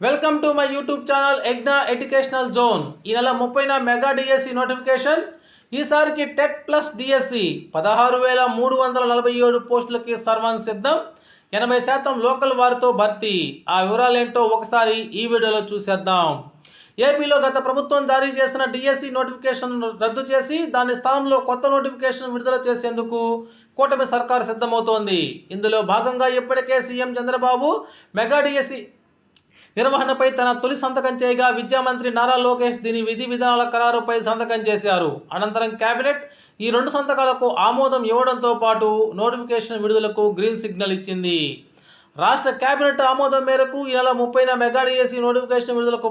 Welcome to my YouTube channel ఎగ్నా educational zone. ఈ నెల 30న మెగా డిఎస్సి నోటిఫికేషన్. ఈసారికి టెట్ ప్లస్ డిఎస్సి 16,347 పోస్టులకి సర్వం సిద్ధం. 80% లోకల్ వారితో భర్తీ. ఆ వివరాలేంటో ఒకసారి ఈ వీడియోలో చూసేద్దాం. ఏపీలో గత ప్రభుత్వం జారీ చేసిన డిఎస్సి నోటిఫికేషన్ రద్దు చేసి దాని స్థానంలో కొత్త నోటిఫికేషన్ విడుదల చేసేందుకు కూటమి సర్కారు సిద్ధమవుతోంది. ఇందులో భాగంగా ఇప్పటికే సీఎం చంద్రబాబు మెగా డిఎస్సి నిర్వహణపై తన తొలి సంతకం చేయగా విద్యా మంత్రి నారా లోకేష్ దీని విధి విధానాల ఖరారుపై సంతకం చేశారు. అనంతరం కేబినెట్ ఈ 2 సంతకాలకు ఆమోదం ఇవ్వడంతో పాటు నోటిఫికేషన్ విడుదలకు గ్రీన్ సిగ్నల్ ఇచ్చింది. రాష్ట్ర కేబినెట్ ఆమోదం మేరకు ఈ నెల 30న మెగా డిఎస్సి నోటిఫికేషన్ విడుదలకు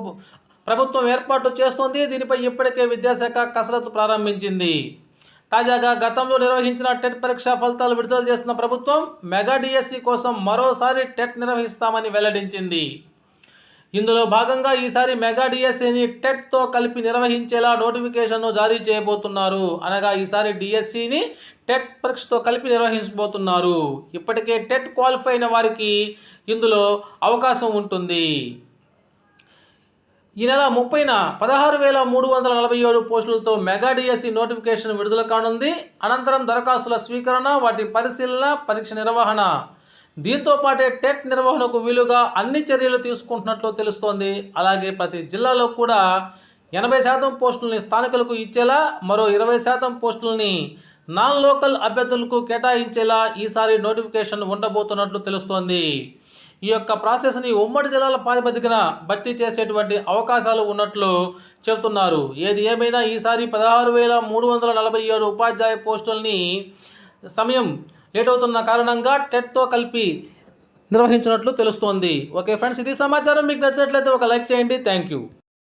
ప్రభుత్వం ఏర్పాటు చేస్తోంది. దీనిపై ఇప్పటికే విద్యాశాఖ కసరత్తు ప్రారంభించింది. తాజాగా గతంలో నిర్వహించిన టెట్ పరీక్ష ఫలితాలు విడుదల చేసిన ప్రభుత్వం మెగా డిఎస్సి కోసం మరోసారి టెట్ నిర్వహిస్తామని వెల్లడించింది. ఇందులో భాగంగా ఈసారి మెగా డిఎస్సిని టెట్తో కలిపి నిర్వహించేలా నోటిఫికేషన్ను జారీ చేయబోతున్నారు. అనగా ఈసారి డిఎస్సిని టెట్ పరీక్షతో కలిపి నిర్వహించబోతున్నారు. ఇప్పటికే టెట్ క్వాలిఫై అయిన వారికి ఇందులో అవకాశం ఉంటుంది. ఈ నెల 30న 16,347 పోస్టులతో మెగా డిఎస్సి నోటిఫికేషన్ విడుదల కానుంది. అనంతరం దరఖాస్తుల స్వీకరణ, వాటి పరిశీలన, పరీక్ష నిర్వహణ, దీంతో పాటే టెట్ నిర్వహణకు వీలుగా అన్ని చర్యలు తీసుకుంటున్నట్లు తెలుస్తోంది. అలాగే ప్రతి జిల్లాలో కూడా 80% పోస్టులని స్థానికులకు ఇచ్చేలా, మరో 20% పోస్టులని నాన్ లోకల్ అభ్యర్థులకు కేటాయించేలా ఈసారి నోటిఫికేషన్ ఉండబోతున్నట్లు తెలుస్తోంది. ఈ యొక్క ప్రాసెస్ని ఉమ్మడి జిల్లాల ప్రాతిపదికన భర్తీ చేసేటువంటి అవకాశాలు ఉన్నట్లు చెబుతున్నారు. ఏది ఏమైనా ఈసారి 16,347 ఉపాధ్యాయ పోస్టుల్ని సమయం లేట్ అవుతున్న కారణంగా టెట్తో కలిపి నిర్వహించినట్లు తెలుస్తోంది. ఓకే ఫ్రెండ్స్, ఇది సమాచారం. మీకు నచ్చినట్లయితే ఒక లైక్ చేయండి. Thank you.